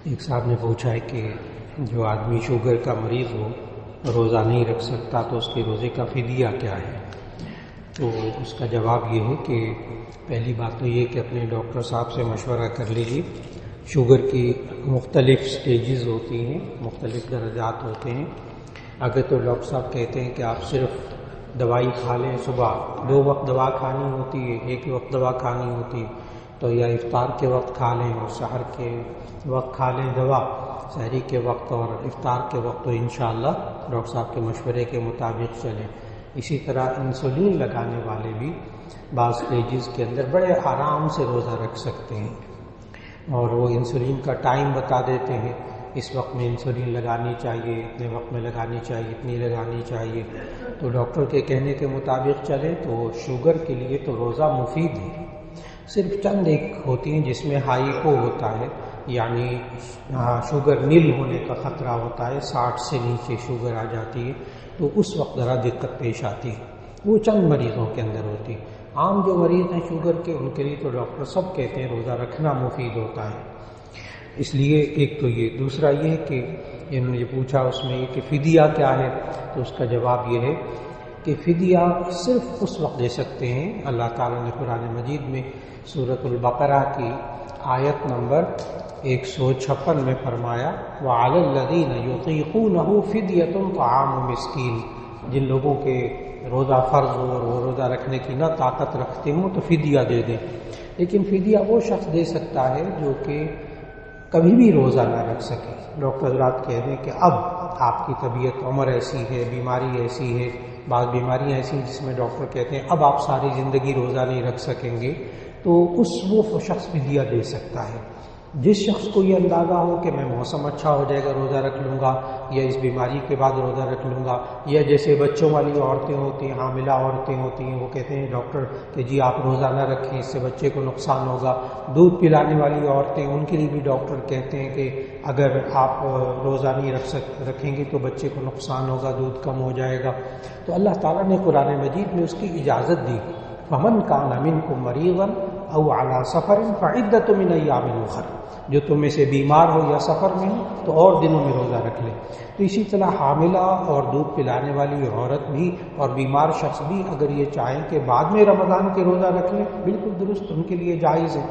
ایک صاحب نے پوچھا ہے کہ جو آدمی شوگر کا مریض ہو روزہ نہیں رکھ سکتا تو اس کے روزے کا فدیہ کیا ہے؟ تو اس کا جواب یہ ہے کہ پہلی بات تو یہ کہ اپنے ڈاکٹر صاحب سے مشورہ کر لیجیے۔ شوگر کی مختلف سٹیجز ہوتی ہیں، مختلف درجات ہوتے ہیں۔ اگر تو ڈاکٹر صاحب کہتے ہیں کہ آپ صرف دوائی کھا لیں، صبح 2 وقت دوا کھانی ہوتی ہے، 1 وقت دوا کھانی ہوتی ہے، تو یا افطار کے وقت کھا لیں اور سحر کے وقت کھا لیں دوا، سحری کے وقت اور افطار کے وقت، تو انشاءاللہ ڈاکٹر صاحب کے مشورے کے مطابق چلیں۔ اسی طرح انسولین لگانے والے بھی بعض سٹیجز کے اندر بڑے آرام سے روزہ رکھ سکتے ہیں، اور وہ انسولین کا ٹائم بتا دیتے ہیں، اس وقت میں انسولین لگانی چاہیے، اتنے وقت میں لگانی چاہیے، اتنی لگانی چاہیے۔ تو ڈاکٹر کے کہنے کے مطابق چلیں تو شوگر کے لیے تو روزہ مفید ہے۔ صرف چند ایک ہوتی ہیں جس میں ہائیپو ہوتا ہے، یعنی شوگر نیل ہونے کا خطرہ ہوتا ہے، 60 سے نیچے شوگر آ جاتی ہے، تو اس وقت ذرا دقت پیش آتی ہے، وہ چند مریضوں کے اندر ہوتی ہے۔ عام جو مریض ہیں شوگر کے، ان کے لیے تو ڈاکٹر سب کہتے ہیں روزہ رکھنا مفید ہوتا ہے۔ اس لیے ایک تو یہ، دوسرا یہ کہ انہوں نے یہ پوچھا اس میں یہ کہ فدیہ کیا ہے، تو اس کا جواب یہ ہے کہ فدیہ صرف اس وقت دے سکتے ہیں، اللہ تعالیٰ نے قرآن مجید میں سورۃ البقرہ کی آیت نمبر 156 میں فرمایا وَعَلَى الَّذِينَ يُطِيقُونَهُ فِدْيَةٌ طَعَامُ مِسْكِينٍ، جن لوگوں کے روزہ فرض ہو اور وہ روزہ رکھنے کی نہ طاقت رکھتے ہوں تو فدیہ دے دیں۔ لیکن فدیہ وہ شخص دے سکتا ہے جو کہ کبھی بھی روزہ نہ رکھ سکے۔ ڈاکٹر حضرات کہہ دیں کہ اب آپ کی طبیعت، عمر ایسی ہے، بیماری ایسی ہے، بعض بیماریاں ایسی ہیں جس میں ڈاکٹر کہتے ہیں اب آپ ساری زندگی روزہ نہیں رکھ سکیں گے، تو وہ شخص فدیہ دے سکتا ہے۔ جس شخص کو یہ اندازہ ہو کہ میں موسم اچھا ہو جائے گا روزہ رکھ لوں گا، یا اس بیماری کے بعد روزہ رکھ لوں گا، یا جیسے بچوں والی عورتیں ہوتی ہیں، حاملہ عورتیں ہوتی ہیں، وہ کہتے ہیں ڈاکٹر کہ جی آپ روزہ نہ رکھیں، اس سے بچے کو نقصان ہوگا۔ دودھ پلانے والی عورتیں، ان کے لیے بھی ڈاکٹر کہتے ہیں کہ اگر آپ روزہ نہیں رکھیں گے تو بچے کو نقصان ہوگا، دودھ کم ہو جائے گا۔ تو اللہ تعالیٰ نے قرآن مجید میں اس کی اجازت دی، فَمَنْ كَانَ مِنْكُمْ مَرِيضًا أَوْ عَلَىٰ سَفَرٍ فَعِدَّةٌ مِنْ أَيَّامٍ أُخَرَ، جو تم میں سے بیمار ہو یا سفر میں ہو تو اور دنوں میں روزہ رکھ لے۔ تو اسی طرح حاملہ اور دودھ پلانے والی عورت بھی اور بیمار شخص بھی اگر یہ چاہیں کہ بعد میں رمضان کے روزہ رکھ لیں، بالکل درست، ان کے لیے جائز ہے۔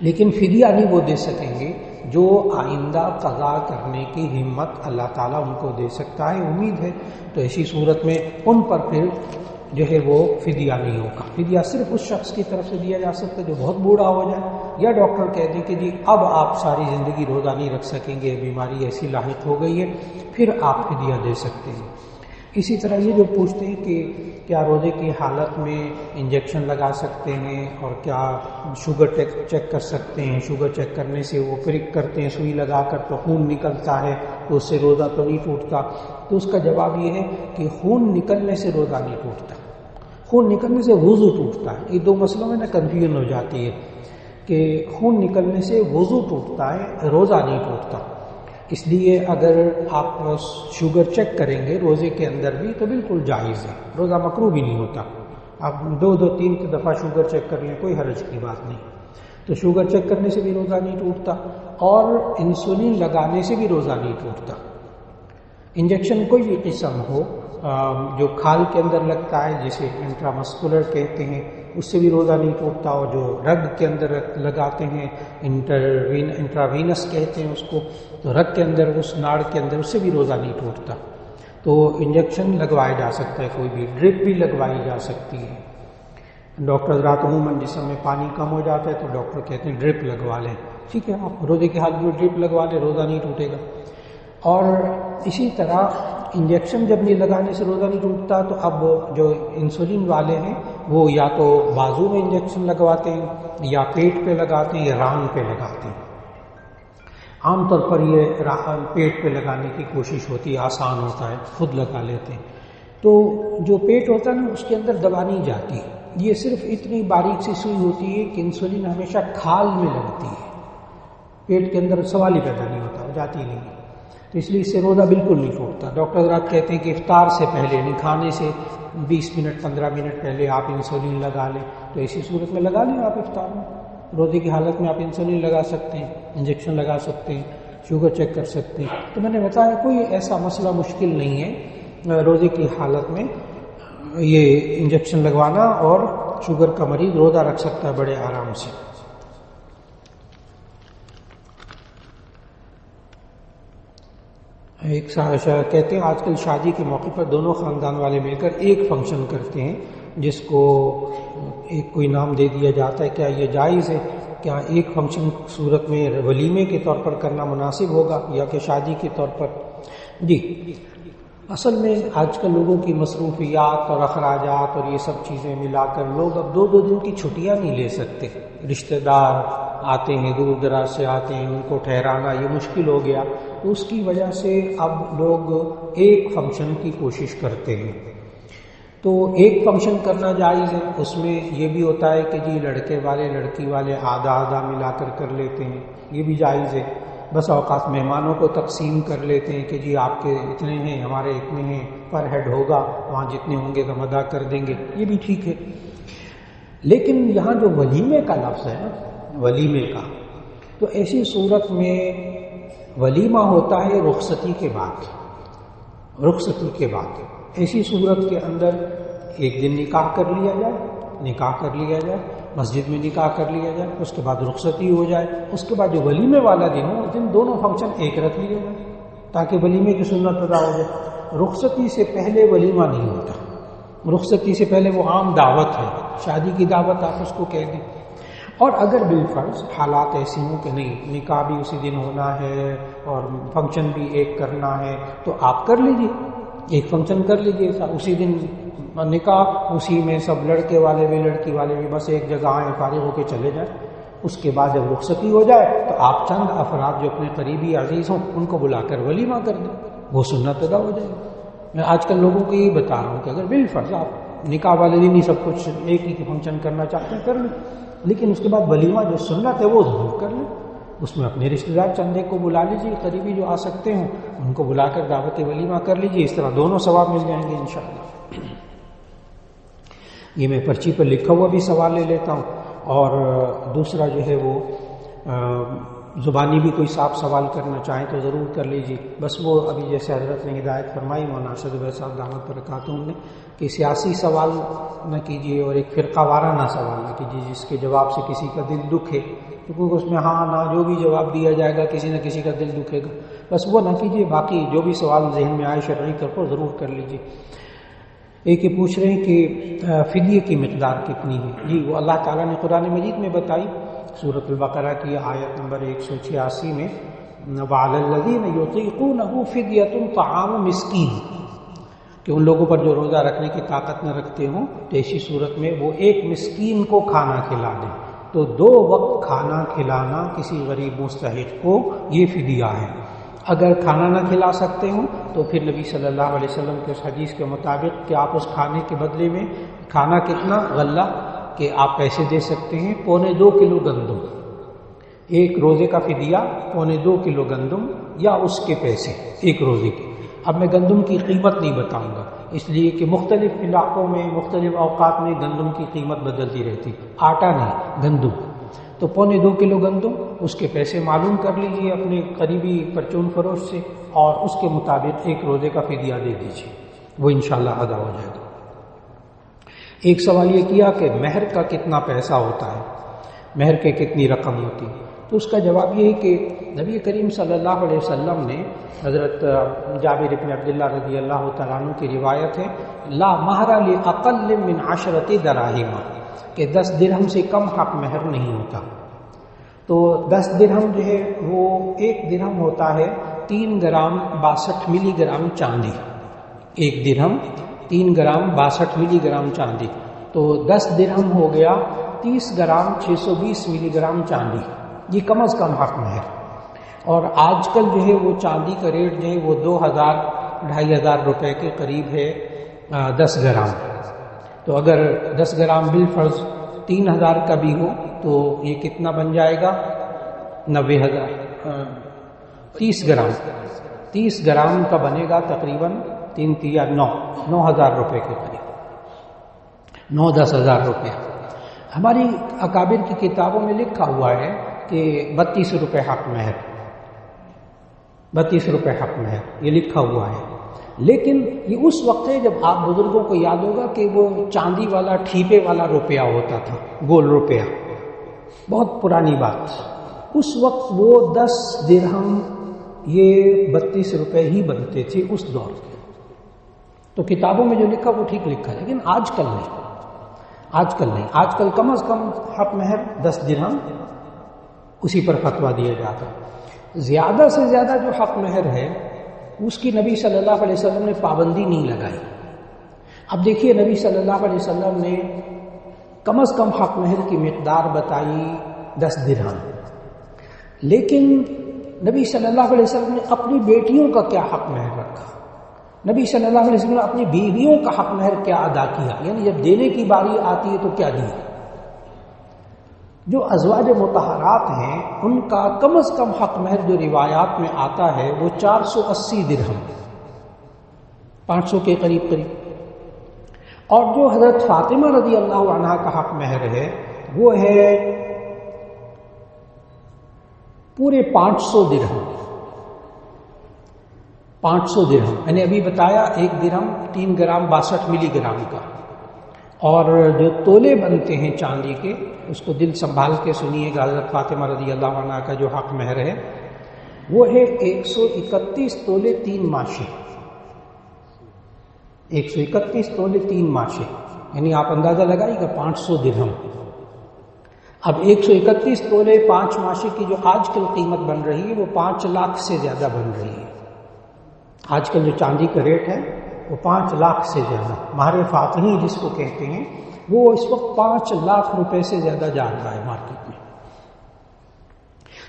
لیکن فدیہ نہیں وہ دے سکیں گے، جو آئندہ قضا کرنے کی ہمت اللہ تعالیٰ ان کو دے سکتا ہے، امید ہے۔ تو ایسی صورت میں ان پر پھر جو ہے وہ فدیہ نہیں ہوگا۔ فدیہ صرف اس شخص کی طرف سے دیا جا سکتا ہے جو بہت بوڑھا ہو جائے، یا ڈاکٹر کہہ دیں کہ جی اب آپ ساری زندگی روزہ نہیں رکھ سکیں گے، بیماری ایسی لاحق ہو گئی ہے، پھر آپ فدیہ دے سکتے ہیں۔ اسی طرح یہ جو پوچھتے ہیں کہ کیا روزے کی حالت میں انجیکشن لگا سکتے ہیں اور کیا شوگر چیک کر سکتے ہیں، شوگر چیک کرنے سے وہ پرک کرتے ہیں سوئی لگا کر تو خون نکلتا ہے تو اس سے روزہ تو نہیں ٹوٹتا؟ تو اس کا جواب یہ ہے کہ خون نکلنے سے روزہ نہیں ٹوٹتا، خون نکلنے سے وضو ٹوٹتا ہے۔ یہ دو مسئلوں میں کنفیوژن ہو جاتی ہے کہ خون نکلنے سے وضو ٹوٹتا ہے، روزہ نہیں ٹوٹتا۔ اس لیے اگر آپ شوگر چیک کریں گے روزے کے اندر بھی تو بالکل جائز ہے، روزہ مکروہ بھی نہیں ہوتا۔ آپ 2-3 دفعہ شوگر چیک کر لیں، کوئی حرج کی بات نہیں۔ تو شوگر چیک کرنے سے بھی روزہ نہیں ٹوٹتا، اور انسولین لگانے سے بھی روزہ نہیں ٹوٹتا۔ انجیکشن کوئی بھی قسم ہو، جو کھال کے اندر لگتا ہے جسے انٹرامسکولر کہتے ہیں، اس سے بھی روزہ نہیں ٹوٹتا، اور جو رگ کے اندر لگاتے ہیں انٹراوینس کہتے ہیں اس کو، تو رگ کے اندر، اس ناڑ کے اندر، اس سے بھی روزہ نہیں ٹوٹتا۔ تو انجیکشن لگوایا جا سکتا ہے، کوئی بھی ڈرپ بھی لگوائی جا سکتی ہے۔ ڈاکٹر حضرات عموماً جسم میں پانی کم ہو جاتا ہے تو ڈاکٹر کہتے ہیں ڈرپ لگوا لیں، ٹھیک ہے، آپ روزے کی حالت میں ڈرپ لگوا لیں، روزہ نہیں ٹوٹے گا۔ اور اسی طرح انجیکشن جب یہ لگانے سے روزہ نہیں ٹوٹتا، تو اب جو انسولین والے ہیں وہ یا تو بازو میں انجیکشن لگواتے ہیں، یا پیٹ پہ لگاتے ہیں، یا ران پہ لگاتے ہیں۔ عام طور پر یہ پیٹ پہ لگانے کی کوشش ہوتی ہے، آسان ہوتا ہے، خود لگا لیتے ہیں۔ تو جو پیٹ ہوتا ہے نا، اس کے اندر دوا نہیں جاتی، یہ صرف اتنی باریک سی سوئی ہوتی ہے کہ انسولین ہمیشہ کھال میں لگتی ہے، پیٹ کے اندر سوال ہی پیدا نہیں ہوتا، جاتی نہیں ہے۔ تو اس لیے اس سے روزہ بالکل نہیں ٹوٹتا۔ ڈاکٹر حضرات کہتے ہیں کہ افطار سے پہلے، یعنی کھانے سے 20 منٹ 15 منٹ پہلے آپ انسولین لگا لیں، تو ایسی صورت میں لگا لیں آپ افطار میں، روزے کی حالت میں آپ انسولین لگا سکتے ہیں، انجیکشن لگا سکتے ہیں، شوگر چیک کر سکتے ہیں. تو میں نے بتایا کوئی ایسا مسئلہ مشکل نہیں ہے روزے کی حالت میں یہ انجیکشن لگوانا، اور شوگر کا مریض روزہ رکھ سکتا ہے بڑے آرام سے. ایک کہتے ہیں آج کل شادی کے موقع پر دونوں خاندان والے مل کر ایک فنکشن کرتے ہیں جس کو ایک کوئی نام دے دیا جاتا ہے. کیا یہ جائز ہے؟ کیا ایک فنکشن صورت میں ولیمے کے طور پر کرنا مناسب ہوگا یا کہ شادی کے طور پر؟ جی، اصل میں آج کل لوگوں کی مصروفیات اور اخراجات اور یہ سب چیزیں ملا کر لوگ اب 2 دن کی چھٹیاں نہیں لے سکتے. رشتہ دار آتے ہیں، دور دراز سے آتے ہیں، ان کو ٹھہرانا یہ مشکل ہو گیا. تو اس کی وجہ سے اب لوگ ایک فنکشن کی کوشش کرتے ہیں. تو ایک فنکشن کرنا جائز ہے. اس میں یہ بھی ہوتا ہے کہ جی لڑکے والے لڑکی والے آدھا آدھا ملا کر لیتے ہیں، یہ بھی جائز ہے. بس اوقات مہمانوں کو تقسیم کر لیتے ہیں کہ جی آپ کے اتنے ہیں، ہمارے اتنے ہیں، پر ہیڈ ہوگا، وہاں جتنے ہوں گے ہم ادا کر دیں گے، یہ بھی ٹھیک ہے. لیکن یہاں جو ولیمے کا لفظ ہے، ولیمے کا، تو ایسی صورت میں ولیمہ ہوتا ہے رخصتی کے بعد. رخصتی کے بعد ایسی صورت کے اندر ایک دن نکاح کر لیا جائے، مسجد میں نکاح کر لیا جائے، اس کے بعد رخصتی ہو جائے. اس کے بعد جو ولیمے والا دن ہو، اس دن دونوں فنکشن ایک رکھ لیے جائے تاکہ ولیمے کی سنت ادا ہو جائے. رخصتی سے پہلے ولیمہ نہیں ہوتا. رخصتی سے پہلے وہ عام دعوت ہے، شادی کی دعوت آپ اس کو کہہ دیں. اور اگر بالفرض حالات ایسی ہوں کہ نہیں، نکاح بھی اسی دن ہونا ہے اور فنکشن بھی ایک کرنا ہے، تو آپ کر لیجیے، ایک فنکشن کر لیجیے اسی دن نکاح، اسی میں سب لڑکے والے بھی لڑکی والے بھی بس ایک جگہ آئیں، فارغ ہو کے چلے جائیں. اس کے بعد جب رخصتی ہو جائے تو آپ چند افراد جو اپنے قریبی عزیز ہوں ان کو بلا کر ولیمہ کر دیں، وہ سنت ادا ہو جائے گی. میں آج کل لوگوں کو یہ بتا رہا ہوں کہ اگر بالفرض آپ نکاح والے دن ہی سب کچھ ایک ہی فنکشن کرنا چاہتے ہیں کر لیں، لیکن اس کے بعد ولیمہ جو سنت ہے وہ ضرور کر لیں. اس میں اپنے رشتہ دار چندے کو بلا لیجیے، قریبی جو آ سکتے ہوں ان کو بلا کر دعوت ولیمہ کر لیجیے. اس طرح دونوں ثواب مل جائیں گے انشاءاللہ. یہ میں پرچی پر لکھا ہوا بھی سوال لے لیتا ہوں، اور دوسرا جو ہے وہ زبانی بھی کوئی صاحب سوال کرنا چاہیں تو ضرور کر لیجیے. بس وہ ابھی جیسے حضرت نے ہدایت فرمائی مولانا ارشد بھائی صاحب دعوت برکاتہم نے کہ سیاسی سوال نہ کیجیے اور ایک فرقہ وارانہ سوال نہ کیجیے جس کے جواب سے کسی کا دل دکھے، کیونکہ اس میں ہاں نہ جو بھی جواب دیا جائے گا کسی نہ کسی کا دل دکھے گا. بس وہ نہ کیجیے، باقی جو بھی سوال ذہن میں آئے شرعی طور پر ضرور کر لیجیے. ایک یہ پوچھ رہے ہیں کہ فدیے کی مقدار کتنی ہے. جی وہ اللہ تعالیٰ نے قرآن مجید میں بتائی، سورۃ البقرہ کی آیت نمبر 186 میں، وَعَلَى الَّذِينَ يُطِيقُونَهُ فِدْيَةٌ طَعَامُ مِسْكِينٍ، کہ ان لوگوں پر جو روزہ رکھنے کی طاقت نہ رکھتے ہوں تو ایسی صورت میں وہ ایک مسکین کو کھانا کھلا دیں. تو 2 وقت کھانا کھلانا کسی غریب مستحق کو یہ فدیہ ہے. اگر کھانا نہ کھلا سکتے ہوں تو پھر نبی صلی اللہ علیہ وسلم کے اس حدیث کے مطابق کہ آپ اس کھانے کے بدلے میں کھانا کتنا غلہ کہ آپ پیسے دے سکتے ہیں 2.25 کلو گندم، ایک روزے کا فدیہ 2.25 کلو گندم یا اس کے پیسے ایک روزے کے. اب میں گندم کی قیمت نہیں بتاؤں گا اس لیے کہ مختلف علاقوں میں مختلف اوقات میں گندم کی قیمت بدلتی رہتی، آٹا نہیں گندم. تو 2.25 کلو گندم، اس کے پیسے معلوم کر لیجیے اپنے قریبی پرچون فروش سے اور اس کے مطابق ایک روزے کا فدیہ دے دیجیے، وہ انشاءاللہ ادا ہو جائے گا. ایک سوال یہ کیا کہ مہر کا کتنا پیسہ ہوتا ہے، مہر کے کتنی رقم ہوتی ہے. تو اس کا جواب یہ ہے کہ نبی کریم صلی اللہ علیہ وسلم نے، حضرت جابر بن عبداللہ رضی اللہ تعالیٰ عنہ کی روایت ہے، لا مہر لأقل من 10 دراہم، کہ 10 درہم سے کم حق مہر نہیں ہوتا. تو 10 درہم جو ہے وہ 1 درہم ہوتا ہے 3 گرام 62 ملی گرام چاندی. 1 درہم 3 گرام 62 ملی گرام چاندی. تو 10 درہم ہو گیا 30 گرام 620 ملی گرام چاندی، یہ کم از کم حق مہر. اور آج کل جو ہے وہ چاندی کا ریٹ جو ہے وہ 2000-2500 روپے کے قریب ہے 10 گرام. تو اگر 10 گرام بالفرض 3000 کا بھی ہو تو یہ کتنا بن جائے گا 90,000. 30 گرام کا بنے گا تقریباً 9,000 روپے کے قریب، 9-10 ہزار روپے. ہماری اکابر کی کتابوں میں لکھا ہوا ہے کہ 32 روپے حق مہر، 32 روپے حق مہر یہ لکھا ہوا ہے، لیکن یہ اس وقت ہے جب آپ بزرگوں کو یاد ہوگا کہ وہ چاندی والا ٹھیپے والا روپیہ ہوتا تھا، گول روپیہ، بہت پرانی بات۔ اس وقت وہ 10 درہم یہ 32 روپے ہی بنتے تھے اس دور کے۔ تو کتابوں میں جو لکھا وہ ٹھیک لکھا ہے، لیکن آج کل نہیں، آج کل نہیں، آج کل کم از کم حق مہر 10 درہم، اسی پر فتویٰ دیا جاتا ہے۔ زیادہ سے زیادہ جو حق مہر ہے اس کی نبی صلی اللہ علیہ وسلم نے پابندی نہیں لگائی۔ اب دیکھیے نبی صلی اللہ علیہ وسلم نے کم از کم حق مہر کی مقدار بتائی 10 درہم، لیکن نبی صلی اللہ علیہ وسلم نے اپنی بیٹیوں کا کیا حق مہر رکھا، نبی صلی اللہ علیہ وسلم نے اپنی بیویوں کا حق مہر کیا ادا کیا، یعنی جب دینے کی باری آتی ہے تو کیا دیا۔ جو ازواج مطہرات ہیں ان کا کم از کم حق مہر جو روایات میں آتا ہے وہ 480 درہم، 500 کے قریب قریب، اور جو حضرت فاطمہ رضی اللہ عنہا کا حق مہر ہے وہ ہے پورے 500 درہم، 500 درہم، میں نے ابھی بتایا 1 درہم 3 گرام 62 ملی گرام کا، اور جو تولے بنتے ہیں چاندی کے اس کو دل سنبھال کے سنیے گا، حضرت فاطمہ رضی اللہ عنہا کا جو حق مہر ہے وہ ہے 131 تولے 3 ماشے، 131 تولے 3 ماشے، یعنی آپ اندازہ لگائیے گا 500 درہم۔ اب 131 تولے 5 ماشے کی جو آج کل قیمت بن رہی ہے وہ 5 لاکھ سے زیادہ بن رہی ہے۔ آج کل جو چاندی کا ریٹ ہے وہ 5 لاکھ سے زیادہ، مہر فاطمی جس کو کہتے ہیں، وہ اس وقت 5 لاکھ روپے سے زیادہ جا رہا ہے مارکیٹ میں۔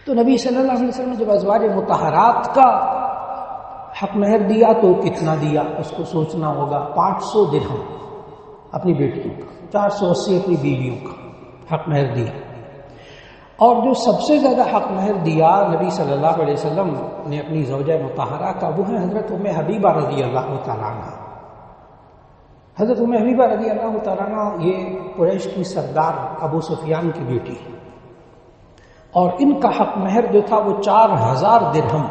تو نبی صلی اللہ علیہ وسلم نے جب ازواج مطہرات کا حق مہر دیا تو کتنا دیا اس کو سوچنا ہوگا، 500 درہم اپنی بیٹیوں کا، 480 اپنی بیویوں کا حق مہر دیا۔ اور جو سب سے زیادہ حق مہر دیا نبی صلی اللہ علیہ وسلم نے اپنی زوجہ مطہرہ کا وہ ہے حضرت ام حبیبہ رضی اللہ تعالیٰ عنہ۔ حضرت ام حبیبہ رضی اللہ تعالیٰ عنہ یہ قریش کی سردار ابو سفیان کی بیٹی، اور ان کا حق مہر جو تھا وہ 4000 درہم،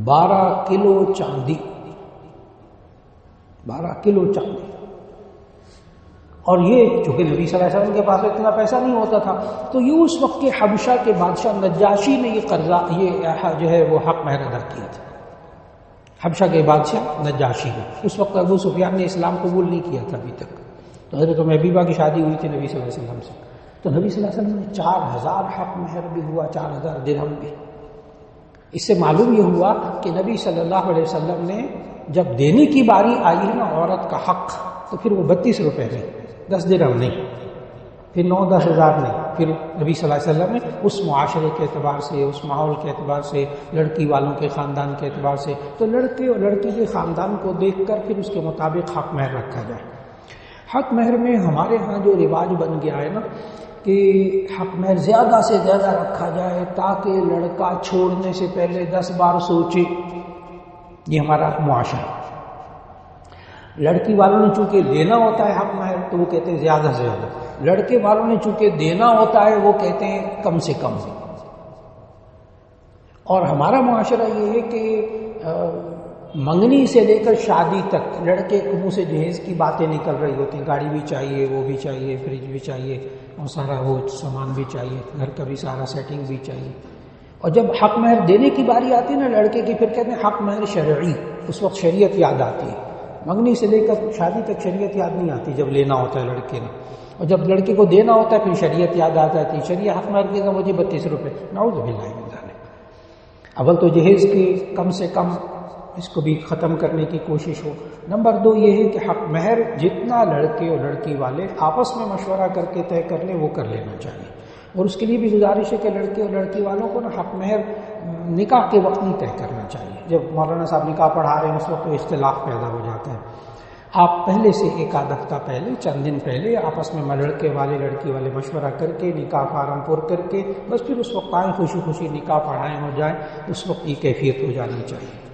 12 کلو چاندی، 12 کلو چاندی۔ اور یہ چونکہ نبی صلی اللہ علیہ وسلم کے پاس اتنا پیسہ نہیں ہوتا تھا، تو یہ اس وقت کے حبشہ کے بادشاہ نجاشی نے یہ قرضہ، یہ جو ہے وہ حق مہر ادا کیا تھا، حبشہ کے بادشاہ نجاشی نے۔ اس وقت ابو سفیان نے اسلام قبول نہیں کیا تھا ابھی تک، تو حضرت ام حبیبہ کی شادی ہوئی تھی نبی صلی اللہ علیہ وسلم سے، تو نبی صلی اللہ علیہ وسلم نے 4000 حق مہر بھی ہوا، 4000 درہم بھی۔ اس سے معلوم یہ ہوا کہ نبی صلی اللہ علیہ وسلم نے جب دینے کی باری آئی ہے نا عورت کا حق، تو پھر وہ 32 روپے نہیں، 10 درہم نہیں، پھر 9-10 ہزار نہیں، پھر نبی صلی اللہ علیہ وسلم نے اس معاشرے کے اعتبار سے، اس ماحول کے اعتبار سے، لڑکی والوں کے خاندان کے اعتبار سے، تو لڑکے اور لڑکی کے خاندان کو دیکھ کر پھر اس کے مطابق حق مہر رکھا جائے۔ حق مہر میں ہمارے ہاں جو رواج بن گیا ہے نا کہ حق مہر زیادہ سے زیادہ رکھا جائے تاکہ لڑکا چھوڑنے سے پہلے 10 بار سوچے، یہ ہمارا معاشرہ۔ لڑکی والوں نے چونکہ دینا ہوتا ہے حق مہر تو وہ کہتے ہیں زیادہ سے زیادہ، لڑکے والوں نے چونکہ دینا ہوتا ہے وہ کہتے ہیں کم سے کم۔ اور ہمارا معاشرہ یہ ہے کہ منگنی سے لے کر شادی تک لڑکے کے منہ سے جہیز کی باتیں نکل رہی ہوتی ہیں، گاڑی بھی چاہیے، وہ بھی چاہیے، فریج بھی چاہیے، اور سارا وہ سامان بھی چاہیے، گھر کا بھی سارا سیٹنگ بھی چاہیے۔ اور جب حق مہر دینے کی باری آتی ہے نا لڑکے کی، پھر کہتے ہیں حق مہر شرعی، اس وقت شریعت یاد آتی ہے۔ منگنی سے لے کر شادی تک شریعت یاد نہیں آتی جب لینا ہوتا ہے لڑکے نے، اور جب لڑکے کو دینا ہوتا ہے پھر شریعت یاد آ جاتی ہے۔ شریعت حق مہر کے مجھے 32 روپے، نعوذ باللہ من ذالک۔ اول تو جہیز کی کم سے کم اس کو بھی ختم کرنے کی کوشش ہو۔ نمبر 2 یہ ہے کہ حق مہر جتنا لڑکے اور لڑکی والے آپس میں مشورہ کر کے طے کر لیں وہ کر لینا چاہیے، اور اس کے لیے بھی گزارش ہے کہ لڑکے اور لڑکی والوں کو نا حق مہر نکاح کے وقت نہیں طے کرنا چاہیے۔ جب مولانا صاحب نکاح پڑھا رہے ہیں اس وقت تو اختلاف پیدا ہو جاتا ہے۔ آپ پہلے سے 1 ہفتہ پہلے، چند دن پہلے آپس میں لڑکے والے لڑکی والے مشورہ کر کے نکاح فارم پر کر کے بس پھر اس وقت آئیں، خوشی خوشی نکاح پڑھائیں ہو جائیں، اس وقت یہ کیفیت ہو جانی چاہیے۔